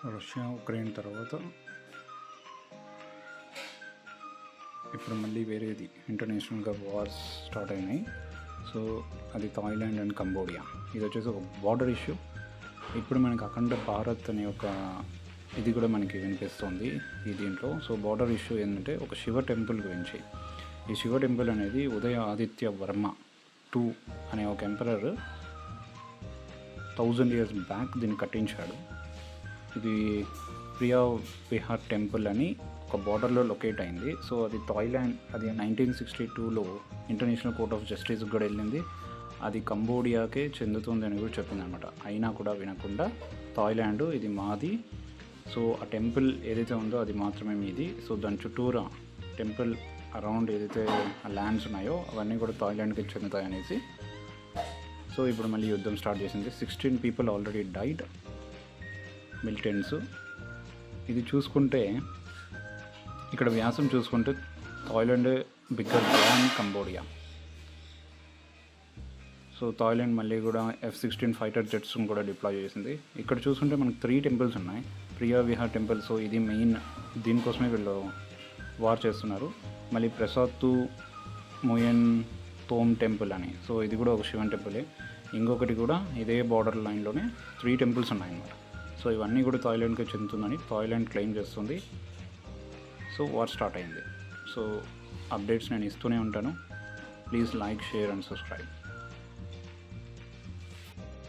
Russia Ukraine తర్వాత ఇప్పుడు మళ్ళీ వేరేది ఇంటర్నేషనల్గా వార్స్ స్టార్ట్ అయినాయి. సో అది థాయిలాండ్ అండ్ కంబోడియా. ఇది వచ్చేసి ఒక బార్డర్ ఇష్యూ. ఇప్పుడు మనకి అఖండ భారత్ అనే ఒక ఇది కూడా మనకి వినిపిస్తుంది ఈ దీంట్లో. సో బార్డర్ ఇష్యూ ఏంటంటే ఒక శివ టెంపుల్ గురించి. ఈ శివ టెంపుల్ అనేది ఉదయ ఆదిత్య వర్మ 2 అనే ఒక ఎంపరర్ 1000 years బ్యాక్ దీన్ని కట్టించాడు. ఇది ప్రియా విహార్ టెంపుల్ అని ఒక బార్డర్లో లొకేట్ అయింది. సో అది థాయిలాండ్, అది 1962లో ఇంటర్నేషనల్ కోర్ట్ ఆఫ్ జస్టిస్ కూడా వెళ్ళింది. అది కంబోడియాకే చెందుతుంది అని కూడా చెప్పింది అనమాట. అయినా కూడా వినకుండా థాయిలాండ్ ఇది మాది, సో ఆ టెంపుల్ ఏదైతే ఉందో అది మాత్రమే మీది, సో దాని చుట్టూరా టెంపుల్ అరౌండ్ ఏదైతే ల్యాండ్స్ ఉన్నాయో అవన్నీ కూడా థాయిలాండ్కి చెందుతాయి అనేసి. సో ఇప్పుడు మళ్ళీ యుద్ధం స్టార్ట్ చేసింది. 16 people ఆల్రెడీ డైడ్, మిలిటెంట్స్. ఇది చూసుకుంటే ఇక్కడ వ్యాసం చూసుకుంటే Thailand bigger than Cambodia. So Thailand మళ్ళీ కూడా F-16 ఫైటర్ జెట్స్ కూడా డిప్లాయ్ చేసింది. ఇక్కడ చూసుకుంటే మనకు 3 temples ఉన్నాయి. ప్రియా విహార్ టెంపుల్, సో ఇది మెయిన్, దీనికోసమే వీళ్ళు వార్ చేస్తున్నారు. మళ్ళీ ప్రసాద్ మొయన్ తోమ్ టెంపుల్ అని, సో ఇది కూడా ఒక శివన్ టెంపులే. ఇంకొకటి కూడా ఇదే బార్డర్ లైన్లోనే 3 temples ఉన్నాయన్నమాట. సో ఇవన్నీ కూడా థాయిలాండ్కి చెందుతుందని థాయిలాండ్ క్లెయిమ్ చేస్తుంది. సో వార్ స్టార్ట్ అయింది. సో అప్డేట్స్ నేను ఇస్తూనే ఉంటాను. Please like, share and subscribe.